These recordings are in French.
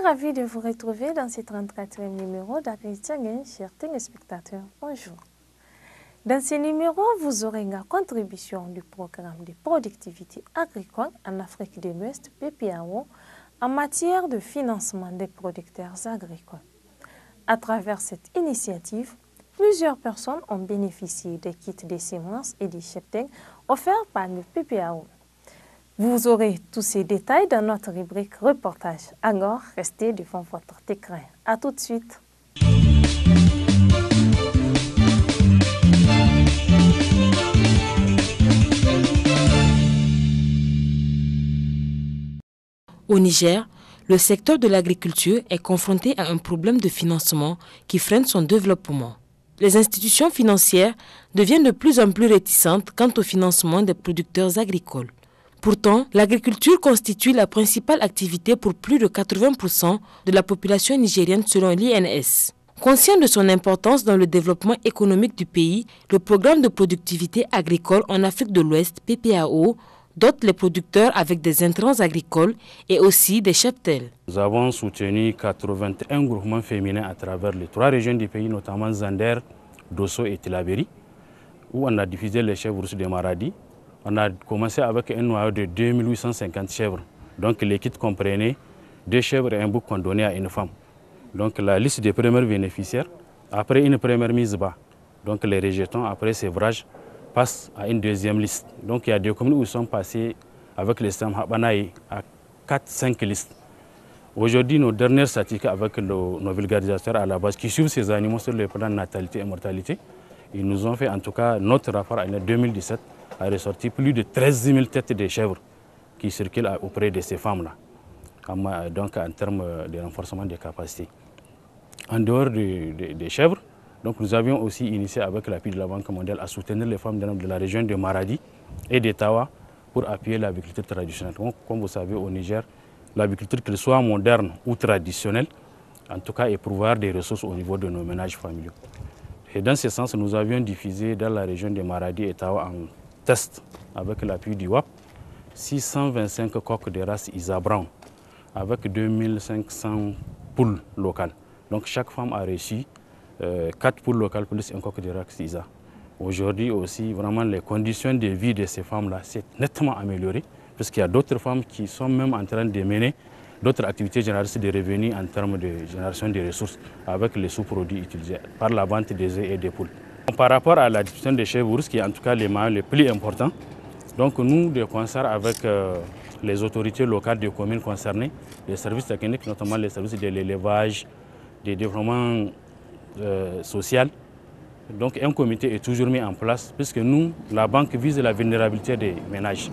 ravi de vous retrouver dans ce 34e numéro d'Agri-Tiangen, chers téléspectateurs. Bonjour. Dans ce numéro, vous aurez une contribution du programme de productivité agricole en Afrique de l'Ouest, PPAO, en matière de financement des producteurs agricoles. À travers cette initiative, plusieurs personnes ont bénéficié des kits de semences et des cheptels offerts par le PPAO. Vous aurez tous ces détails dans notre rubrique reportage. Alors, restez devant votre écran. À tout de suite. Au Niger, le secteur de l'agriculture est confronté à un problème de financement qui freine son développement. Les institutions financières deviennent de plus en plus réticentes quant au financement des producteurs agricoles. Pourtant, l'agriculture constitue la principale activité pour plus de 80% de la population nigérienne selon l'INS. Conscient de son importance dans le développement économique du pays, le programme de productivité agricole en Afrique de l'Ouest, PPAO, dote les producteurs avec des intrants agricoles et aussi des cheptels. Nous avons soutenu 81 groupements féminins à travers les 3 régions du pays, notamment Zander, Dosso et Tillabéri, où on a diffusé les chèvres de Maradi. On a commencé avec un noyau de 2850 chèvres. Donc les kits comprenaient 2 chèvres et un bouc qu'on donnait à une femme. Donc la liste des premiers bénéficiaires, après une première mise bas, donc les rejetons après sévrage, passent à une deuxième liste. Donc il y a des communes où ils sont passés avec les systèmes Habanaï à 4-5 listes. Aujourd'hui, nos dernières statistiques avec nos vulgarisateurs à la base qui suivent ces animaux sur le plan de natalité et mortalité, ils nous ont fait en tout cas notre rapport en 2017 a ressorti plus de 13 000 têtes de chèvres qui circulent auprès de ces femmes-là, donc en termes de renforcement des capacités. En dehors des chèvres, donc nous avions aussi initié avec l'appui de la Banque mondiale à soutenir les femmes de la région de Maradi et de Tawa pour appuyer l'agriculture traditionnelle. Donc, comme vous savez, au Niger, l'agriculture, qu'elle soit moderne ou traditionnelle, en tout cas, est pourvoir des ressources au niveau de nos ménages familiaux. Et dans ce sens, nous avions diffusé dans la région de Maradi et Tawa en test avec l'appui du WAP 625 coqs de race Isa Brown avec 2500 poules locales. Donc chaque femme a reçu 4 poules locales plus un coq de race Isa. Aujourd'hui aussi, vraiment les conditions de vie de ces femmes-là s'est nettement améliorées puisqu'il y a d'autres femmes qui sont même en train de mener d'autres activités génératrices de revenus en termes de génération de ressources avec les sous-produits utilisés par la vente des œufs et des poules. Par rapport à la distribution des chèvres, qui est en tout cas les maillons les plus importants, donc nous, de concert avec les autorités locales des communes concernées, les services techniques, notamment les services de l'élevage, du développement social, donc un comité est toujours mis en place puisque nous, la banque vise la vulnérabilité des ménages.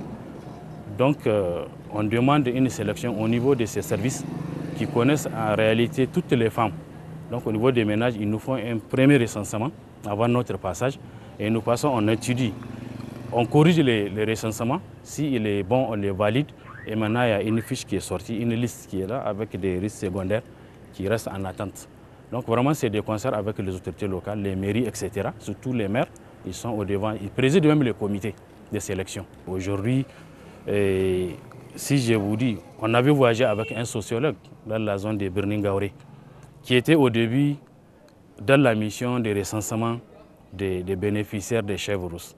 Donc on demande une sélection au niveau de ces services qui connaissent en réalité toutes les femmes. Donc au niveau des ménages, ils nous font un premier recensement avant notre passage et nous passons, on étudie, on corrige les recensements, s'il est bon, on les valide et maintenant il y a une fiche qui est sortie, une liste qui est là avec des risques secondaires qui restent en attente. Donc vraiment c'est des concerts avec les autorités locales, les mairies, etc. Surtout les maires, ils sont au devant, ils président même les comités de sélection. Aujourd'hui, si je vous dis, on avait voyagé avec un sociologue dans la zone de Birningaure qui était au début dans la mission de recensement des bénéficiaires des chèvres rousses.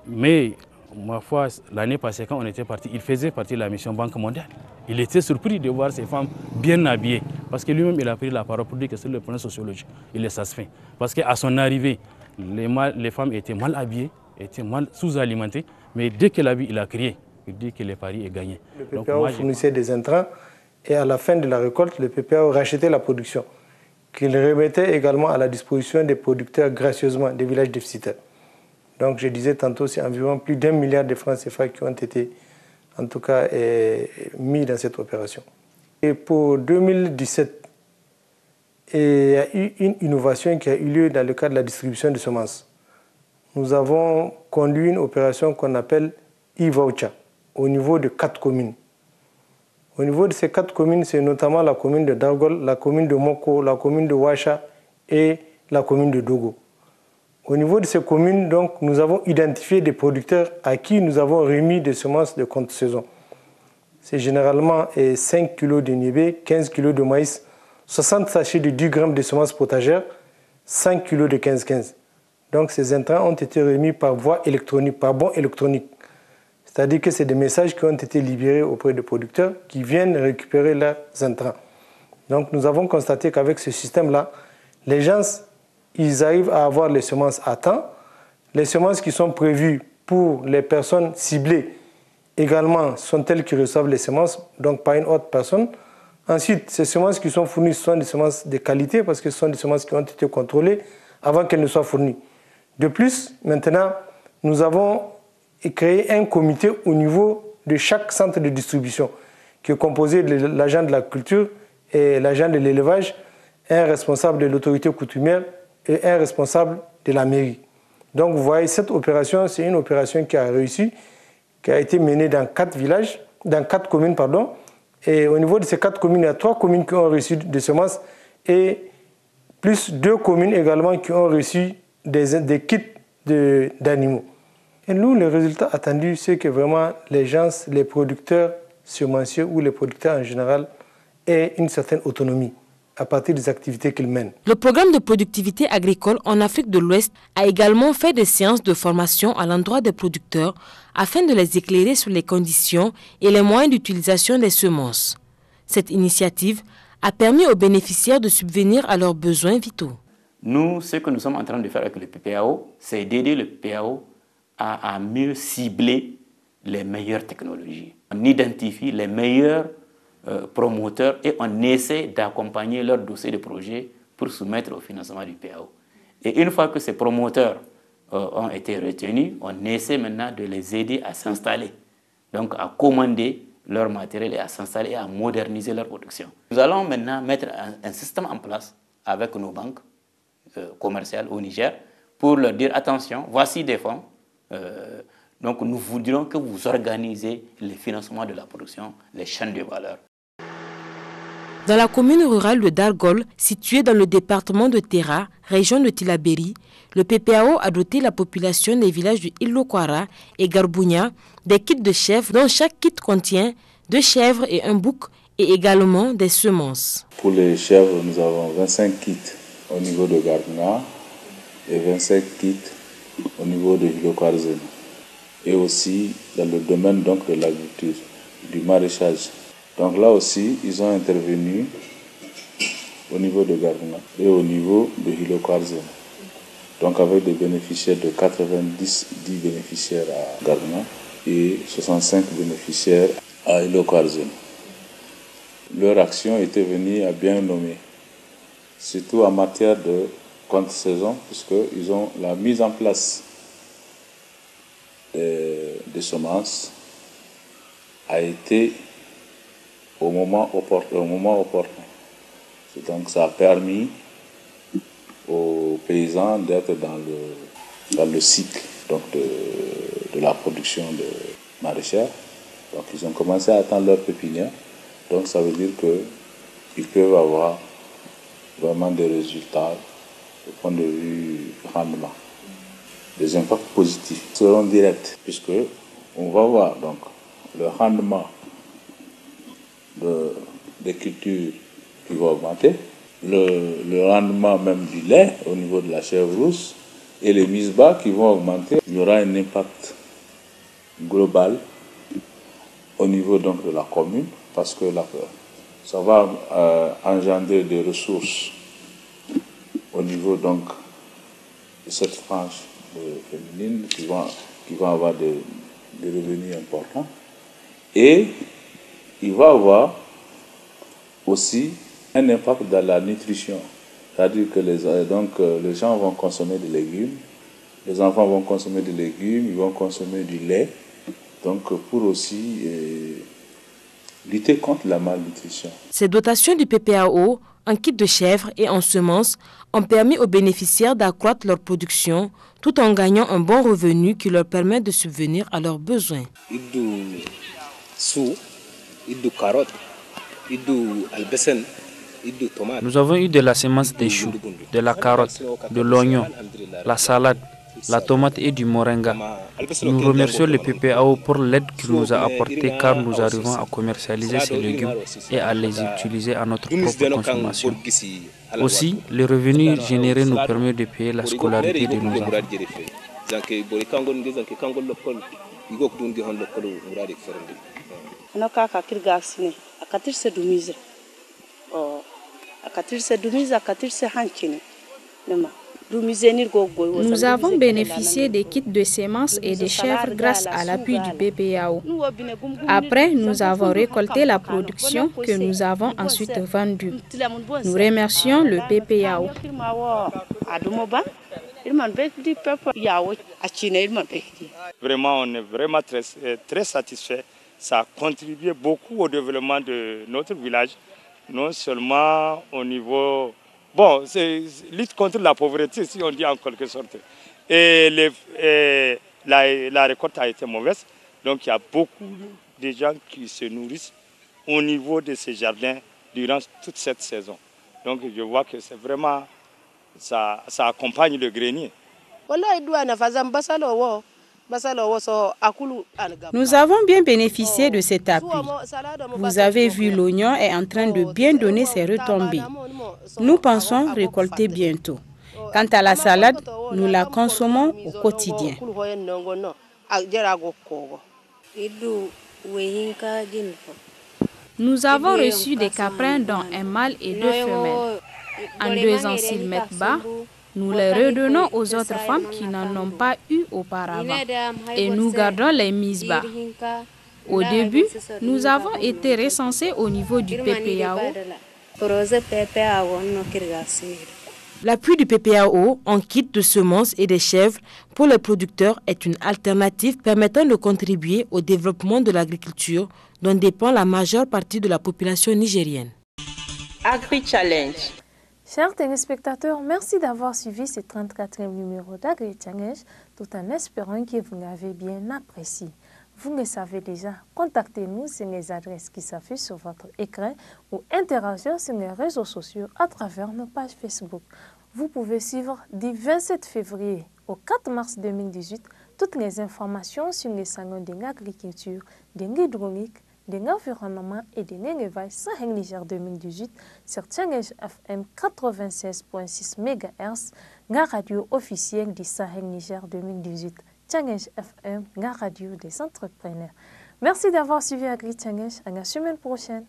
Mais, ma foi, l'année passée, quand on était parti, il faisait partie de la mission Banque mondiale. Il était surpris de voir ces femmes bien habillées. Parce que lui-même, il a pris la parole pour dire que sur le plan sociologique, il est satisfait. Parce qu'à son arrivée, les femmes étaient mal habillées, étaient mal sous-alimentées. Mais dès qu'il a vu, il a crié. Il dit que le pari est gagné. Le PPAO fournissait des intrants et à la fin de la récolte, le PPAO rachetait la production, qu'il remettait également à la disposition des producteurs gracieusement des villages déficitaires. Donc je disais tantôt, c'est environ plus d'1 milliard de francs CFA qui ont été en tout cas mis dans cette opération. Et pour 2017, il y a eu une innovation qui a eu lieu dans le cadre de la distribution de semences. Nous avons conduit une opération qu'on appelle e-voucher au niveau de 4 communes. Au niveau de ces 4 communes, c'est notamment la commune de Dargol, la commune de Moko, la commune de Ouacha et la commune de Dogo. Au niveau de ces communes, donc, nous avons identifié des producteurs à qui nous avons remis des semences de contre-saison. c'est généralement 5 kg de niébé, 15 kg de maïs, 60 sachets de 10 grammes de semences potagères, 5 kg de 15-15. Donc ces intrants ont été remis par voie électronique, par bon électronique. C'est-à-dire que c'est des messages qui ont été libérés auprès des producteurs qui viennent récupérer leurs intrants. Donc nous avons constaté qu'avec ce système-là, les gens, ils arrivent à avoir les semences à temps. Les semences qui sont prévues pour les personnes ciblées également sont telles qui reçoivent les semences, donc par une autre personne. Ensuite, ces semences qui sont fournies sont des semences de qualité parce que ce sont des semences qui ont été contrôlées avant qu'elles ne soient fournies. De plus, maintenant, nous avons créé un comité au niveau de chaque centre de distribution qui est composé de l'agent de la culture et l'agent de l'élevage, un responsable de l'autorité coutumière et un responsable de la mairie. Donc vous voyez, cette opération, c'est une opération qui a réussi, qui a été menée dans 4 villages, dans 4 communes, pardon. Et au niveau de ces 4 communes, il y a 3 communes qui ont reçu des semences et plus 2 communes également qui ont reçu des kits d'animaux. Et nous, le résultat attendu, c'est que vraiment les gens, les producteurs semenciers ou les producteurs en général aient une certaine autonomie à partir des activités qu'ils mènent. Le programme de productivité agricole en Afrique de l'Ouest a également fait des séances de formation à l'endroit des producteurs afin de les éclairer sur les conditions et les moyens d'utilisation des semences. Cette initiative a permis aux bénéficiaires de subvenir à leurs besoins vitaux. Nous, ce que nous sommes en train de faire avec le PPAO, c'est d'aider le PPAO à mieux cibler les meilleures technologies. On identifie les meilleurs promoteurs et on essaie d'accompagner leur dossier de projet pour soumettre au financement du PPAO. Et une fois que ces promoteurs ont été retenus, on essaie maintenant de les aider à s'installer, donc à commander leur matériel et à s'installer et à moderniser leur production. Nous allons maintenant mettre un système en place avec nos banques commerciales au Niger pour leur dire attention, voici des fonds. Donc nous voudrions que vous organisez le financement de la production, les chaînes de valeur. Dans la commune rurale de Dargol, située dans le département de Terra, région de Tillabéri, le PPAO a doté la population des villages de Ilokwara et Garbounia des kits de chèvres dont chaque kit contient 2 chèvres et un bouc et également des semences. Pour les chèvres, nous avons 25 kits au niveau de Garbounia et 25 kits au niveau de Ilokwara et aussi dans le domaine donc, de l'agriculture, du maraîchage. Donc là aussi, ils ont intervenu au niveau de Garbounia et au niveau de Ilokwara. Donc avec des bénéficiaires de 90 bénéficiaires à Garbounia et 65 bénéficiaires à Ilokwara. Leur action était venue à bien nommer, surtout en matière de contre-saison, puisqu'ils ont la mise en place des semences a été au moment opportun. Donc ça a permis aux paysans d'être dans le cycle donc de la production de maraîchère. Donc ils ont commencé à attendre leur pépinière. Donc ça veut dire qu'ils peuvent avoir vraiment des résultats du point de vue rendement. Les impacts positifs seront directs puisque on va voir donc le rendement des cultures qui va augmenter, le rendement même du lait au niveau de la chèvre rousse et les mises bas qui vont augmenter. Il y aura un impact global au niveau donc de la commune parce que ça va engendrer des ressources au niveau donc de cette frange féminine qui vont avoir des revenus importants et il va avoir aussi un impact dans la nutrition. C'est-à-dire que les gens vont consommer des légumes, les enfants vont consommer des légumes, ils vont consommer du lait, donc pour aussi lutter contre la malnutrition. Ces dotations du PPAO en kit de chèvres et en semences ont permis aux bénéficiaires d'accroître leur production tout en gagnant un bon revenu qui leur permet de subvenir à leurs besoins. Nous avons eu de la semence des choux, de la carotte, de l'oignon, la salade, la tomate et du moringa. Nous remercions le PPAO pour l'aide qu'il nous a apportée car nous arrivons à commercialiser ces légumes et à les utiliser à notre propre consommation. Aussi, les revenus générés nous permettent de payer la scolarité de nos enfants. Nous avons bénéficié des kits de semences et des chèvres grâce à l'appui du PPAO. Après, nous avons récolté la production que nous avons ensuite vendue. Nous remercions le PPAO. Vraiment, on est vraiment très satisfait. Ça a contribué beaucoup au développement de notre village, non seulement au niveau... Bon, c'est lutte contre la pauvreté, si on dit en quelque sorte. Et la récolte a été mauvaise, donc il y a beaucoup de gens qui se nourrissent au niveau de ces jardins durant toute cette saison. Donc je vois que c'est vraiment... Ça accompagne le grenier. Nous avons bien bénéficié de cet appui. Vous avez vu, l'oignon est en train de bien donner ses retombées. Nous pensons récolter bientôt. Quant à la salade, nous la consommons au quotidien. Nous avons reçu des caprins dont un mâle et 2 femelles. En 2 ans, s'ils mettent bas, nous les redonnons aux autres femmes qui n'en ont pas eu auparavant. Et nous gardons les mises bas. Au début, nous avons été recensés au niveau du PPAO. L'appui du PPAO en kit de semences et des chèvres pour les producteurs est une alternative permettant de contribuer au développement de l'agriculture dont dépend la majeure partie de la population nigérienne. AgriChallenge. Chers téléspectateurs, merci d'avoir suivi ce 34e numéro d'AgriChallenge, tout en espérant que vous l'avez bien apprécié. Vous le savez déjà, contactez-nous sur les adresses qui s'affichent sur votre écran ou interagir sur les réseaux sociaux à travers nos pages Facebook. Vous pouvez suivre du 27 février au 4 mars 2018 toutes les informations sur les salons de l'agriculture, de l'hydraulique, de l'environnement et de l'élevage Sahel Niger 2018 sur Challenge FM 96.6 MHz, la radio officielle du Sahel Niger 2018. Challenge FM, la radio des entrepreneurs. Merci d'avoir suivi AgriChallenge. À la semaine prochaine.